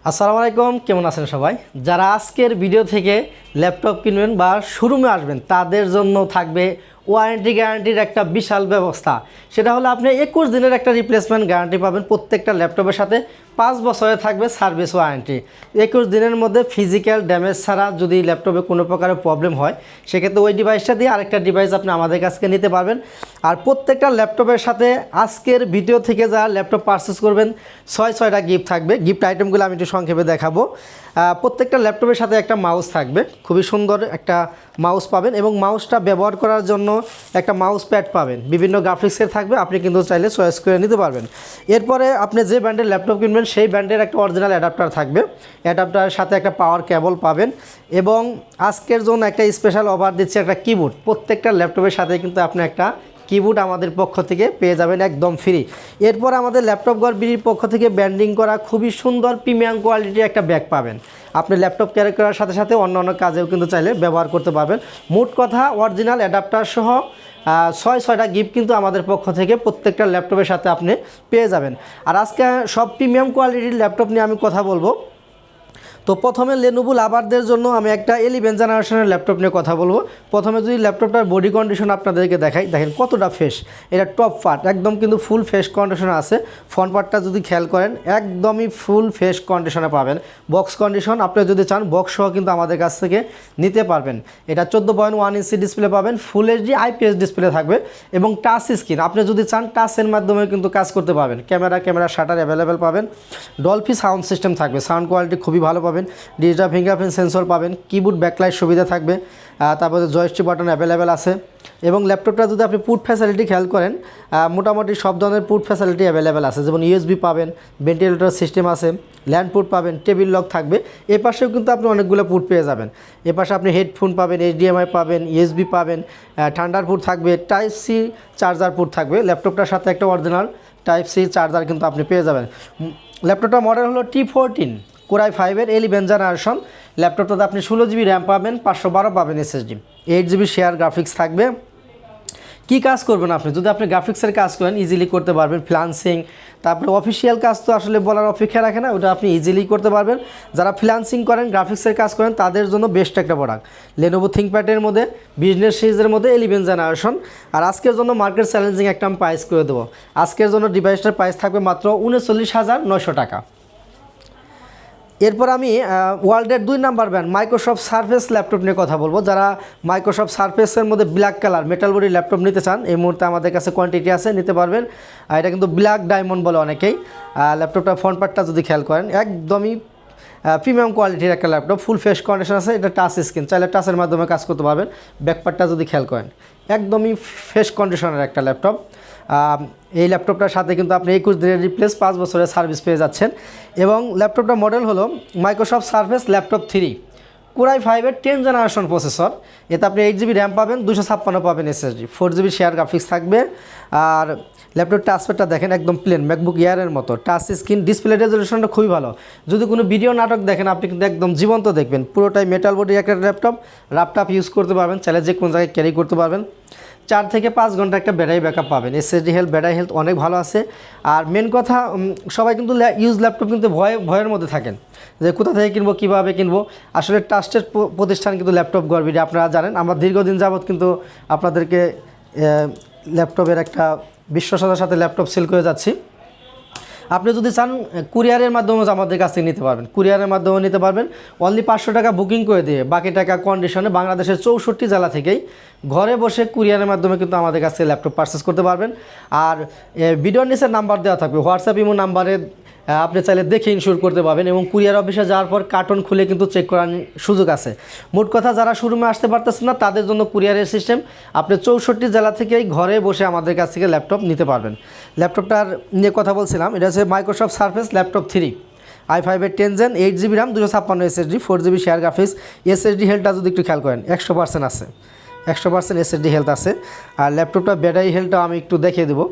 আসসালামু আলাইকুম, কেমন আছেন সবাই? যারা আজকের ভিডিও থেকে ল্যাপটপ কিনবেন বা শোরুমে আসবেন তাদের জন্য থাকবে ওয়ারেন্টি গ্যারান্টির একটা বিশাল ব্যবস্থা। সেটা হলো আপনি 21 দিনের একটা রিপ্লেসমেন্ট গ্যারান্টি পাবেন। প্রত্যেকটা ল্যাপটপের সাথে 5 বছরে থাকবে সার্ভিস ওয়ারেন্টি। 21 দিনের মধ্যে ফিজিক্যাল ড্যামেজ ছাড়া যদি ল্যাপটপে কোনো প্রকারের প্রবলেম হয় সেক্ষেত্রে ওই ডিভাইসটা দিয়ে আরেকটা ডিভাইস আপনি আমাদের কাছ থেকে নিতে পারবেন। আর প্রত্যেকটা ল্যাপটপের সাথে আজকের ভিডিও থেকে যা ল্যাপটপ পারচেস করবেন 6টা গিফট থাকবে। গিফট আইটেমগুলো আমি একটু সংক্ষেপে দেখাবো। প্রত্যেকটা ল্যাপটপের সাথে একটা মাউস থাকবে, খুবই সুন্দর একটা মাউস পাবেন এবং মাউসটা ব্যবহার করার জন্য একটা মাউস প্যাড পাবেন। বিভিন্ন গ্রাফিক্সের থাকবে, আপনি কিন্তু চাইলে চয়েস করে নিতে পারবেন। এরপরে আপনি যে ব্র্যান্ডের ল্যাপটপ কিনবেন সেই ব্র্যান্ডের একটা অরিজিনাল অ্যাডাপ্টার থাকবে। অ্যাডাপ্টারের সাথে একটা পাওয়ার কেবল পাবেন এবং আজকের জন্য একটা স্পেশাল অফার দিচ্ছে একটা কিবোর্ড। প্রত্যেকটা ল্যাপটপের সাথে কিন্তু আপনি একটা কিবোর্ড আমাদের পক্ষ থেকে পেয়ে যাবেন একদম ফ্রি। এরপর আমাদের ল্যাপটপ ঘর বিডির পক্ষ থেকে ব্র্যান্ডিং করা খুবই সুন্দর প্রিমিয়াম কোয়ালিটির একটা ব্যাগ পাবেন। আপনি ল্যাপটপ ক্যারি করার সাথে সাথে অন্য কাজেও কিন্তু চাইলে ব্যবহার করতে পারবেন। মোট কথা অরিজিনাল অ্যাডাপ্টার সহ 6টা গিফট কিন্তু আমাদের পক্ষ থেকে প্রত্যেকটা ল্যাপটপের সাথে আপনি পেয়ে যাবেন। আর আজকে সব প্রিমিয়াম কোয়ালিটির ল্যাপটপ নিয়ে আমি কথা বলবো। তো প্রথমে লেনোভো লাভারদের জন্য আমি একটা 11 জেনারেশনের ল্যাপটপ নিয়ে কথা বলবো। প্রথমে যদি ল্যাপটপটার বডি কন্ডিশন আপনাদেরকে দেখাই, দেখেন কতটা ফ্রেশ। এটা টপ পার্ট একদম কিন্তু ফুল ফ্রেশ কন্ডিশনে আছে। ফ্রন্ট পার্টটা যদি খেয়াল করেন একদমই ফুল ফ্রেশ কন্ডিশনে পাবেন। বক্স কন্ডিশন, আপনি যদি চান বক্স সহ কিন্তু আমাদের কাছ থেকে নিতে পারবেন। এটা 14.1 ইঞ্চি ডিসপ্লে পাবেন, ফুল এইচডি আইপিএস ডিসপ্লে থাকবে এবং টাচ স্ক্রিন। আপনি যদি চান টাচের মাধ্যমে কিন্তু কাজ করতে পারবেন। ক্যামেরা শাটার অ্যাভেলেবেল পাবেন। ডলফি সাউন্ড সিস্টেম থাকবে, সাউন্ড কোয়ালিটি খুবই ভালো পাবেন। ডিজিটাল ফিঙ্গারপ্রিন্ট সেন্সর পাবেন, কিবোর্ড ব্যাকলাইট সুবিধা থাকবে, তারপরে জয়স্টিক বাটন অ্যাভেলেবেল আছে এবং ল্যাপটপটা যদি আপনি পুট ফ্যাসিলিটি খেয়াল করেন মোটামুটি সব ধরনের পুট ফ্যাসিলিটি অ্যাভেলেবেল আছে। যেমন ইউএসবি পাবেন, ভেন্টিলেটর সিস্টেম আছে, ল্যান্ড পুট পাবেন, টেবিল লক থাকবে। এ পাশেও কিন্তু আপনি অনেকগুলো পুট পেয়ে যাবেন। এ পাশে আপনি হেডফোন পাবেন, এইচডিএমআই পাবেন, ইউএসবি পাবেন, ঠান্ডার পুট থাকবে, টাইপ সি চার্জার পুট থাকবে। ল্যাপটপটার সাথে একটা অরিজিনাল টাইপ সি চার্জার কিন্তু আপনি পেয়ে যাবেন। ল্যাপটপটার মডেল হলো T14 কোরাই 5-এর 11 জেনারেশন। ল্যাপটপটাতে আপনি 16 GB র্যাম পাবেন, 512 পাবেন SSD, 8 GB শেয়ার গ্রাফিক্স থাকবে। কি কাজ করবেন আপনি? যদি আপনি গ্রাফিক্সের কাজ করেন ইজিলি করতে পারবেন। ফ্রিল্যান্সিং, তারপরে অফিসিয়াল কাজ তো আসলে বলার অপেক্ষা রাখে না, ওটা আপনি ইজিলি করতে পারবেন। যারা ফ্রিল্যান্সিং করেন, গ্রাফিক্সের কাজ করেন, তাদের জন্য বেস্ট একটা প্রোডাক্ট। লেনোভো থিংকপ্যাডের মধ্যে বিজনেস সিরিজের মধ্যে 11 জেনারেশন। আর আজকের জন্য মার্কেট চ্যালেঞ্জিং একটা আমি প্রাইস করে দেবো। আজকের জন্য ডিভাইসটার প্রাইস থাকবে মাত্র 39,900 টাকা। এরপর আমি ওয়ার্ল্ডের 2 number brand Microsoft Surface laptop নিয়ে কথা বলবো। যারা মাইক্রোসফট সারফেসের মধ্যে black colour metal body laptop নিতে চান, এই মুহূর্তে আমাদের কাছে কোয়ান্টিটি আছে, নিতে পারবেন। এটা কিন্তু ব্ল্যাক ডায়মন্ড বলে অনেকেই। ল্যাপটপটার ফ্রন্ট পার্টটা যদি খেয়াল করেন একদমই প্রিমিয়াম কোয়ালিটির একটা ল্যাপটপ, ফুল ফ্রেশ কন্ডিশন আছে। এটা টাচ স্ক্রিন, চাইলে টাচের মাধ্যমে কাজ করতে পারবেন। ব্যাকপার্টটা যদি খেয়াল করেন একদমই ফ্রেশ কন্ডিশনের একটা ল্যাপটপ। এই ল্যাপটপটার সাথে কিন্তু আপনি 21 দিনের রিপ্লেস 5 বছরের সার্ভিস পেয়ে যাচ্ছেন। এবং ল্যাপটপটার মডেল হলো মাইক্রোসফট সারফেস ল্যাপটপ 3 কোরাই 5-এর 10 জেনারেশন প্রসেসর। এতে আপনি 8 GB র্যাম পাবেন, 256 পাবেন SSD, 4 GB শেয়ার গ্রাফিক্স থাকবে। আর ল্যাপটপ টাচপ্যাডটা দেখেন একদম প্লেন ম্যাকবুক এয়ারের মতো। টাচ স্ক্রিন, ডিসপ্লে রেজলিউশনটা খুবই ভালো। যদি কোনো ভিডিও নাটক দেখেন আপনি কিন্তু একদম জীবন্ত দেখবেন। পুরোটাই মেটাল বডি একটা ল্যাপটপ, ল্যাপটপ ইউজ করতে পারবেন, চাইলে যে কোনো জায়গায় ক্যারি করতে পারবেন। 4 থেকে 5 ঘন্টা একটা ব্যাটারি ব্যাকআপ পাবেন। SSD হেলথ, ব্যাটারি হেলথ অনেক ভালো আছে। আর মেন কথা, সবাই কিন্তু ইউজ ল্যাপটপ কিন্তু ভয়ের মধ্যে থাকেন যে কোথা থেকে কিনবো, কীভাবে কিনবো। আসলে ট্রাস্টেড প্রতিষ্ঠান কিন্তু ল্যাপটপ গড়বিডি, আপনারা জানেন। আমরা দীর্ঘদিন যাবৎ কিন্তু আপনাদেরকে ল্যাপটপের একটা বিশ্বস্ততার সাথে ল্যাপটপ সেল করে যাচ্ছি। আপনি যদি চান কুরিয়ারের মাধ্যমেও আমাদের কাছ থেকে নিতে পারবেন, কুরিয়ারের মাধ্যমেও নিতে পারবেন। অনলি 500 টাকা বুকিং করে দিয়ে বাকি টাকা কন্ডিশনে বাংলাদেশের 64 জেলা থেকেই ঘরে বসে কুরিয়ারের মাধ্যমে কিন্তু আমাদের কাছ থেকে ল্যাপটপ পারচেস করতে পারবেন। আর ভিডিওর নিচে নাম্বার দেওয়া থাকবে, হোয়াটসঅ্যাপ ইমো নাম্বারে আপনি চাইলে দেখে ইনশিওর করতে পারবেন এবং কুরিয়ার অফিসে যাওয়ার পর কার্টন খুলে কিন্তু চেক করার সুযোগ আছে। মোট কথা, যারা শোরুমে আসতে পারতেছেন না তাদের জন্য কুরিয়ারের সিস্টেম। আপনি 64 জেলা থেকেই ঘরে বসে আমাদের কাছ থেকে ল্যাপটপ নিতে পারবেন। ল্যাপটপটার নিয়ে কথা বলছিলাম, এটা হচ্ছে Microsoft Surface laptop 3 i5-এর 10 Gen, 8 GB RAM, 256 SSD, 4 GB share graphics. SSD হেলথটা যদি একটু খেয়াল করেন 100% আছে, 100% SSD হেলথ আছে। আর ল্যাপটপটা ব্যাটারি হেলথটা আমি একটু দেখিয়ে দেবো।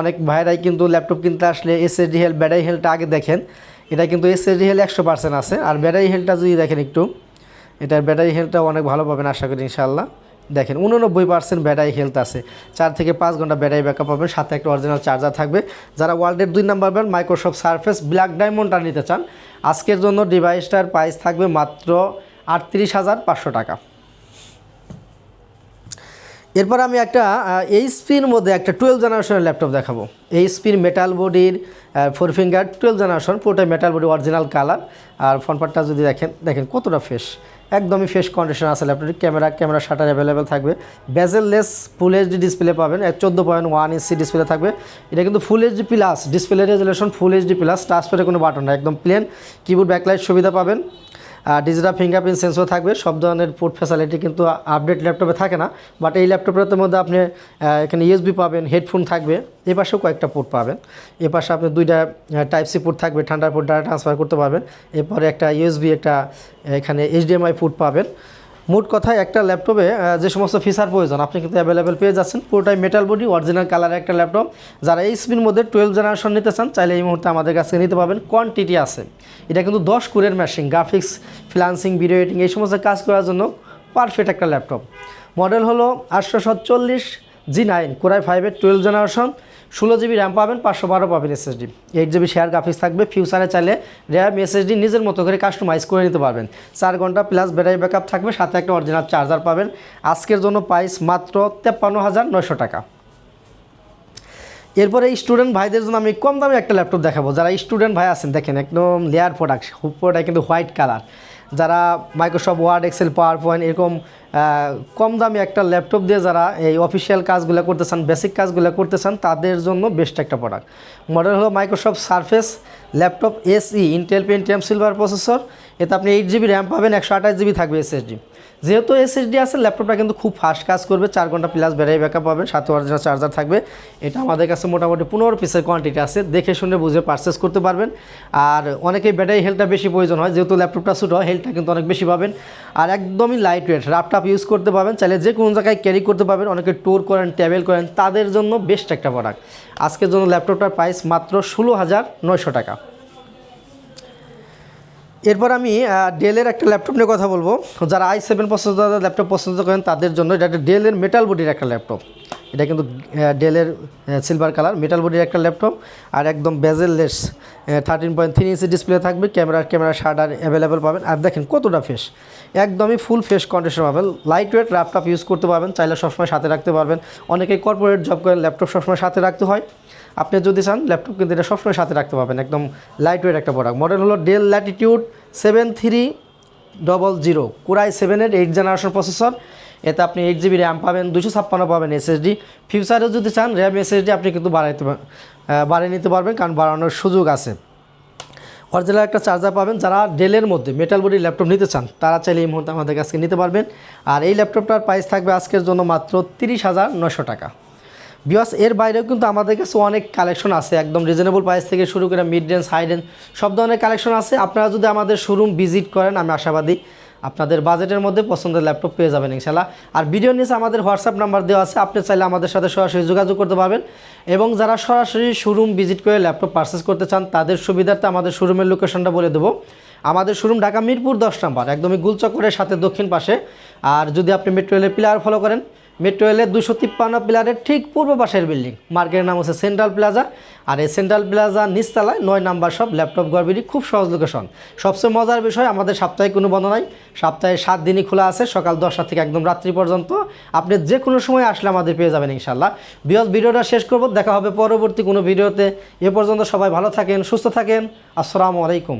অনেক ভাইরাই কিন্তু ল্যাপটপ কিনতে আসলে SSD হেলথ, ব্যাটারি হেলথটা আগে দেখেন। এটা কিন্তু SSD হেলথ 100% আছে। আর ব্যাটারি হেলথটা যদি দেখেন একটু, এটার ব্যাটারি হেলথটা অনেক ভালো পাবেন আশা করি ইনশাআল্লাহ। দেখেন 89% ব্যাটারি হেলথ আছে, 4 থেকে 5 ঘন্টা ব্যাটারি ব্যাকআপ পাবেন, সাথে একটা অরিজিনাল চার্জার থাকবে। যারা ওয়ার্ল্ডের 2 number brand Microsoft Surface black ডায়মন্ডটা নিতে চান, আজকের জন্য ডিভাইসটার প্রাইস থাকবে মাত্র 38,500 টাকা। এরপর আমি একটা এইচপির মধ্যে একটা 12 জেনারেশনের ল্যাপটপ দেখাবো। এইচপির মেটাল বডির 4 ফিঙ্গার 12 জেনারেশন, পুরোটাই মেটাল বডি, অরিজিনাল কালার। আর ফ্রন্টপার্টটা যদি দেখেন কতটা ফ্রেশ, একদমই ফ্রেশ কন্ডিশন আছে ল্যাপটপটি। ক্যামেরা শাটার অ্যাভেলেবেল থাকবে, বেজেললেস ফুল এইচডি ডিসপ্লে পাবেন, 14.1 ইঞ্চি ডিসপ্লে থাকবে। এটা কিন্তু full HD plus, display resolution full HD plus, টাচপ্যাডে কোনো বাটন না, একদম প্লেন। কিবোর্ড ব্যাকলাইট সুবিধা পাবেন, ডিজিটাল ফিঙ্গারপ্রিন্ট সেন্সর থাকবে। সব ধরনের পোর্ট ফ্যাসিলিটি কিন্তু আপডেট ল্যাপটপে থাকে না, বাট এই ল্যাপটপের মধ্যে আপনি এখানে ইউএসবি পাবেন, হেডফোন থাকবে, এ পাশেও কয়েকটা পোর্ট পাবেন। এ পাশে আপনি 2টা টাইপ সি পোর্ট থাকবে, ঠান্ডার পোর্ট ডাটা ট্রান্সফার করতে পারবেন। এরপরে একটা ইউএসবি, একটা এখানে এইচডিএমআই পোর্ট পাবেন। মোট কথায় একটা ল্যাপটপে যে সমস্ত ফিচার প্রয়োজন আপনি কিন্তু অ্যাভেলেবেল পেয়ে যাচ্ছেন। পুরোটাই মেটাল বডি, অরিজিনাল কালারের একটা ল্যাপটপ। যারা এইচপির মধ্যে 12 জেনারেশন নিতে চান, চাইলে এই মুহূর্তে আমাদের কাছে নিতে পারবেন। কোয়ান্টিটি আছে, এটা কিন্তু 10 কোরের machine, graphics, freelancing, video editing এই সমস্ত কাজ করার জন্য পারফেক্ট একটা ল্যাপটপ। মডেল হলো 847 G9 কোরাই 5-এর 12 জেনারেশন, 16 জিবি র্যাম পাবেন, 512 পাবেন এসএসডি, 8 জিবি শেয়ার গ্রাফিক্স থাকবে। ফিউচারে চাইলে র্যাম এসএসডি নিজের মতো করে কাস্টমাইজ করে নিতে পারবেন। 4 ঘন্টা প্লাস ব্যাটারি ব্যাকআপ থাকবে, সাথে একটা অরিজিনাল চার্জার পাবেন। আজকের জন্য প্রাইস মাত্র 53,900 টাকা। এরপরে স্টুডেন্ট ভাইদের জন্য আমি কম দামে একটা ল্যাপটপ দেখাবো। যারা স্টুডেন্ট ভাই আছেন, দেখেন একদম লেয়ার প্রোডাক্ট, পুরোটা কিন্তু হোয়াইট কালার। যারা Microsoft Word, Excel, PowerPoint এরকম কম দামি একটা ল্যাপটপ দিয়ে যারা এই অফিসিয়াল কাজগুলো করতে চান, বেসিক কাজগুলো করতে চান, তাদের জন্য বেস্ট একটা প্রোডাক্ট। মডেল হলো Microsoft Surface laptop SE, Intel Pentium silver processor. এতে আপনি 8 জিবি র্যাম পাবেন, 128 জিবি থাকবে এসএসডি। যেহেতু এসএসডি আছে, ল্যাপটপটা কিন্তু খুব ফাস্ট কাজ করবে। 4 ঘন্টা প্লাস ব্যাটারি ব্যাকআপ পাবেন, সাথে অরিজিনাল চার্জার থাকবে। এটা আমাদের কাছে মোটামুটি 15 পিসের কোয়ান্টিটি আছে, দেখে শুনে বুঝে পারচেস করতে পারবেন। আর অনেকেই ব্যাটারি হেলথটা বেশি প্রয়োজন হয়, যেহেতু ল্যাপটপটা ছোটো, হেলথটা কিন্তু অনেক বেশি পাবেন। আর একদমই লাইট ওয়েট, ল্যাপটপ ইউজ করতে পারবেন, চাইলে যে কোনো জায়গায় ক্যারি করতে পারবেন। অনেকে ট্যুর করেন, ট্রাভেল করেন, তাদের জন্য বেস্ট একটা প্রোডাক্ট। আজকের জন্য ল্যাপটপটার প্রাইস মাত্র 16,900 টাকা। এরপর আমি ডেলের একটা ল্যাপটপ নিয়ে কথা বলবো। যারা i7 প্রসেসর ল্যাপটপ পছন্দ করেন তাদের জন্য এটা একটা ডেলের মেটাল বডির একটা ল্যাপটপ। এটা কিন্তু ডেলের সিলভার কালার মেটাল বডির একটা ল্যাপটপ, আর একদম বেজেললেস 13.3 ইঞ্চি ডিসপ্লে থাকবে। ক্যামেরা শাটার অ্যাভেলেবেল পাবেন। আর দেখেন কতটা ফ্রেশ, একদমই ফুল ফ্রেশ কন্ডিশন পাবেন। লাইট ওয়েট ল্যাপটপ ইউজ করতে পারবেন, চাইলে সবসময় সাথে রাখতে পারবেন। অনেকেই কর্পোরেট জব করেন, ল্যাপটপ সবসময় সাথে রাখতে হয়। আপনি যদি চান ল্যাপটপ কিন্তু এটা সবসময় সাথে রাখতে পারবেন, একদম লাইট ওয়েট একটা প্রোডাক্ট। মডেল হলো ডেল ল্যাটিটিউড 7300 কোরাই 7-এর 8 জেনারেশন প্রসেসর। এতে আপনি 8 জিবি র্যাম পাবেন, 256 পাবেন এসএসডি। ফিউচারে যদি চান র্যাম এসএসডি আপনি কিন্তু বাড়িয়ে নিতে পারবেন, কারণ বাড়ানোর সুযোগ আছে। অরিজিনাল একটা চার্জার পাবেন। যারা ডেলের মধ্যে মেটাল বডি ল্যাপটপ নিতে চান, তারা চাইলে এই মুহূর্তে আমাদের কাছে নিতে পারবেন। আর এই ল্যাপটপটার প্রাইস থাকবে আজকের জন্য মাত্র 30,900 টাকা। বিকজ এর বাইরেও কিন্তু আমাদের কাছে অনেক কালেকশন আছে, একদম রিজনেবল প্রাইস থেকে শুরু করে মিড রেঞ্জ, হাই রেঞ্জ সব ধরনের কালেকশন আছে। আপনারা যদি আমাদের শোরুম ভিজিট করেন, আমি আশাবাদী আপনাদের বাজেটের মধ্যে পছন্দের ল্যাপটপ পেয়ে যাবেন ইনশাআল্লাহ। আর ভিডিও নিচে আমাদের হোয়াটসঅ্যাপ নাম্বার দেওয়া আছে, আপনি চাইলে আমাদের সাথে সরাসরি যোগাযোগ করতে পারবেন। এবং যারা সরাসরি শোরুম ভিজিট করে ল্যাপটপ পারচেস করতে চান, তাদের সুবিধার্থে আমাদের শোরুমের লোকেশনটা বলে দেবো। আমাদের শোরুম ঢাকা মিরপুর 10 নম্বর, একদমই গুলচক্করের সাথে দক্ষিণ পাশে। আর যদি আপনি মেট্রো রেলের পিলার ফলো করেন, মেট্রো রেলের 253 পিলারের ঠিক পূর্ব পাশের বিল্ডিং, মার্কেটের নাম হচ্ছে সেন্ট্রাল প্লাজা। আর এই সেন্ট্রাল প্লাজা নিচতলায় 9 নাম্বার সব ল্যাপটপ গড়বিড়ি, খুব সহজ লোকেশন। সবচেয়ে মজার বিষয়, আমাদের সাপ্তাহিক কোনো বন্ধ নাই, সপ্তাহে 7 দিনই খোলা আছে, সকাল 10টা থেকে একদম রাত্রি পর্যন্ত। আপনি যে কোনো সময় আসলে আমাদের পেয়ে যাবেন ইনশাআল্লাহ। ভিডিওটা শেষ করব, দেখা হবে পরবর্তী কোনো ভিডিওতে। এ পর্যন্ত সবাই ভালো থাকেন, সুস্থ থাকেন। আসসালামু আলাইকুম।